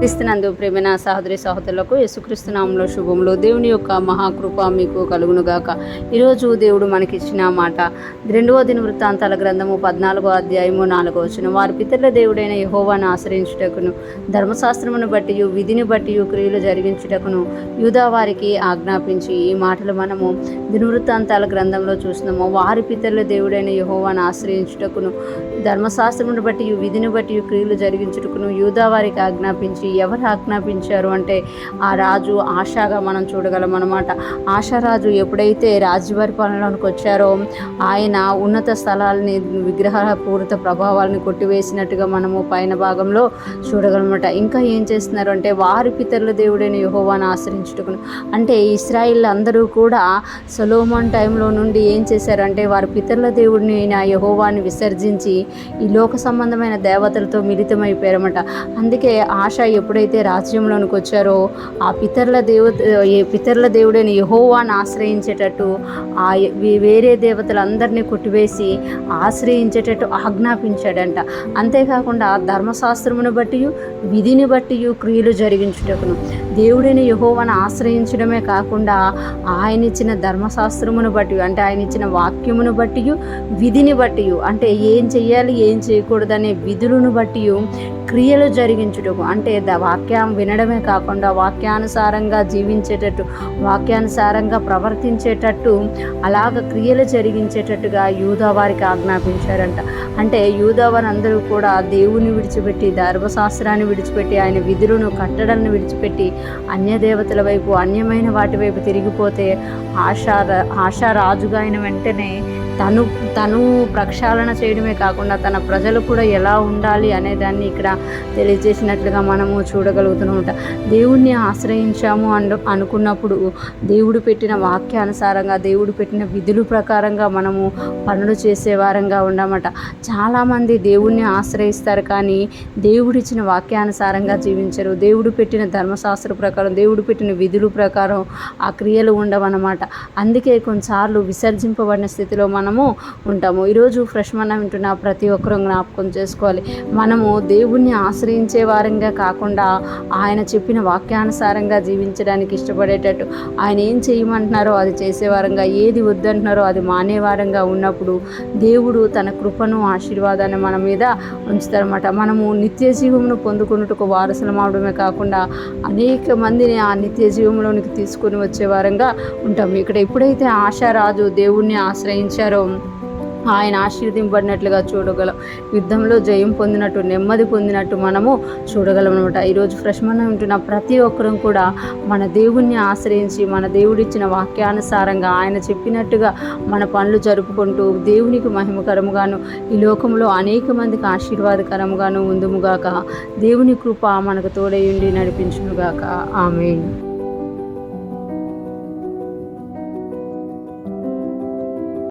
క్రీస్తునందు ప్రేమైన సహోదరి సహోదరులకు యేసుక్రీస్తు నామములో శుభములు. దేవుని యొక్క మహాకృప మీకు కలుగునుగాక. ఈరోజు దేవుడు మనకిచ్చిన మాట 2వ దినవృత్తాంతాల గ్రంథము 14వ అధ్యాయము 4వ వచనం. వారి పితరుల దేవుడైన యెహోవాను ఆశ్రయించుటకును ధర్మశాస్త్రమును బట్టి విధిని బట్టి క్రియలు జరిగించుటకును యూదా వారికి ఆజ్ఞాపించి. ఈ మాటలు మనము దినవృత్తాంతాల గ్రంథంలో చూస్తున్నాము. వారి పితరుల దేవుడైన యెహోవాను ఆశ్రయించుటకును ధర్మశాస్త్రమును బట్టి విధిని బట్టి క్రియలు జరిగించుటకును యూదా వారికి ఆజ్ఞాపించి. ఎవరు ఆజ్ఞాపించారు అంటే ఆ రాజు ఆషాగా మనం చూడగలం అన్నమాట. ఆషారాజు ఎప్పుడైతే రాజ్య పరిపాలనలోకి వచ్చారో ఆయన ఉన్నత స్థలాలని విగ్రహ పూరిత ప్రభావాలను కొట్టివేసినట్టుగా మనము పైన భాగంలో చూడగలమట. ఇంకా ఏం చేస్తున్నారు అంటే వారి పితరుల దేవుడైన యెహోవాను ఆశ్రయించుటకును అంటే ఇశ్రాయేల్ అందరూ కూడా సొలొమోన్ టైంలో నుండి ఏం చేశారంటే వారి పితరుల దేవుడిని యెహోవాను విసర్జించి ఈ లోక సంబంధమైన దేవతలతో మిళితమైపోయారన్నమాట. అందుకే ఆశ ఎప్పుడైతే రాజ్యంలోనికి వచ్చారో ఆ పితరుల దేవుడైన యెహోవాను ఆశ్రయించేటట్టు ఆ వేరే దేవతలందరినీ కొట్టివేసి ఆశ్రయించేటట్టు ఆజ్ఞాపించాడంట. అంతేకాకుండా ధర్మశాస్త్రమును బట్టి విధిని బట్టి క్రియలు జరిగించుటకును దేవుడైన యెహోవాను ఆశ్రయించడమే కాకుండా ఆయన ఇచ్చిన ధర్మశాస్త్రమును బట్టి అంటే ఆయన ఇచ్చిన వాక్యమును బట్టి విధిని బట్టి అంటే ఏం చెయ్యాలి ఏం చేయకూడదనే విధులను బట్టి క్రియలు జరిగించుటకు అంటే వాక్యం వినడమే కాకుండా వాక్యానుసారంగా జీవించేటట్టు వాక్యానుసారంగా ప్రవర్తించేటట్టు అలాగ క్రియలు జరిగించేటట్టుగా యూదా వారికి ఆజ్ఞాపించారంట. అంటే యూదా వారు అందరూ కూడా దేవుని విడిచిపెట్టి ధర్మశాస్త్రాన్ని విడిచిపెట్టి ఆయన విధులను కట్టడలను విడిచిపెట్టి అన్య దేవతల వైపు అన్యమైన వాటి వైపు తిరిగిపోతే ఆశా రాజుగా అయిన వెంటనే తను ప్రక్షాళన చేయడమే కాకుండా తన ప్రజలు కూడా ఎలా ఉండాలి అనే దాన్ని ఇక్కడ తెలియజేసినట్లుగా మనము చూడగలుగుతున్నామట. దేవుణ్ణి ఆశ్రయించాము అనుకున్నప్పుడు దేవుడు పెట్టిన వాక్యానుసారంగా దేవుడు పెట్టిన విధుల ప్రకారంగా మనము పనులు చేసేవారంగా ఉండమట. చాలామంది దేవుణ్ణి ఆశ్రయిస్తారు కానీ దేవుడిచ్చిన వాక్యానుసారంగా జీవించరు. దేవుడు పెట్టిన ధర్మశాస్త్ర ప్రకారం దేవుడు పెట్టిన విధుల ప్రకారం ఆ క్రియలు ఉండవన్నమాట. అందుకే కొన్నిసార్లు విసర్జింపబడిన స్థితిలో మనము ఉంటాము. ఈరోజు ఫ్రెష్ మనం వింటున్న ప్రతి ఒక్కరూ జ్ఞాపకం చేసుకోవాలి. మనము దేవుణ్ణి ఆశ్రయించే వారంగా కాకుండా ఆయన చెప్పిన వాక్యానుసారంగా జీవించడానికి ఇష్టపడేటట్టు ఆయన ఏం చేయమంటున్నారో అది చేసేవారంగా ఏది వద్దంటున్నారో అది మానేవారంగా ఉన్నప్పుడు దేవుడు తన కృపను ఆశీర్వాదాన్ని మన మీద ఉంచుతారన్నమాట. మనము నిత్య జీవమును పొందుకున్నట్టుకు వారసులం అవడమే కాకుండా అనేక మందిని ఆ నిత్య జీవంలోనికి తీసుకొని వచ్చే వారంగా ఉంటాము. ఇక్కడ ఎప్పుడైతే ఆశారాజు దేవుణ్ణి ఆశ్రయించారో ఆయన ఆశీర్వదింపబడినట్లుగా చూడగలం. యుద్ధంలో జయం పొందినట్టు నెమ్మది పొందినట్టు మనము చూడగలం అనమాట. ఈరోజు ఫ్రెష్ మనం ఉంటున్న ప్రతి ఒక్కరం కూడా మన దేవుణ్ణి ఆశ్రయించి మన దేవుడిచ్చిన వాక్యానుసారంగా ఆయన చెప్పినట్టుగా మన పనులు జరుపుకుంటూ దేవునికి మహిమకరముగాను ఈ లోకంలో అనేక మందికి ఆశీర్వాదకరముగాను ఉందుముగాక. దేవుని కృప మనకు తోడయుండి నడిపించునుగాక. ఆమేన్.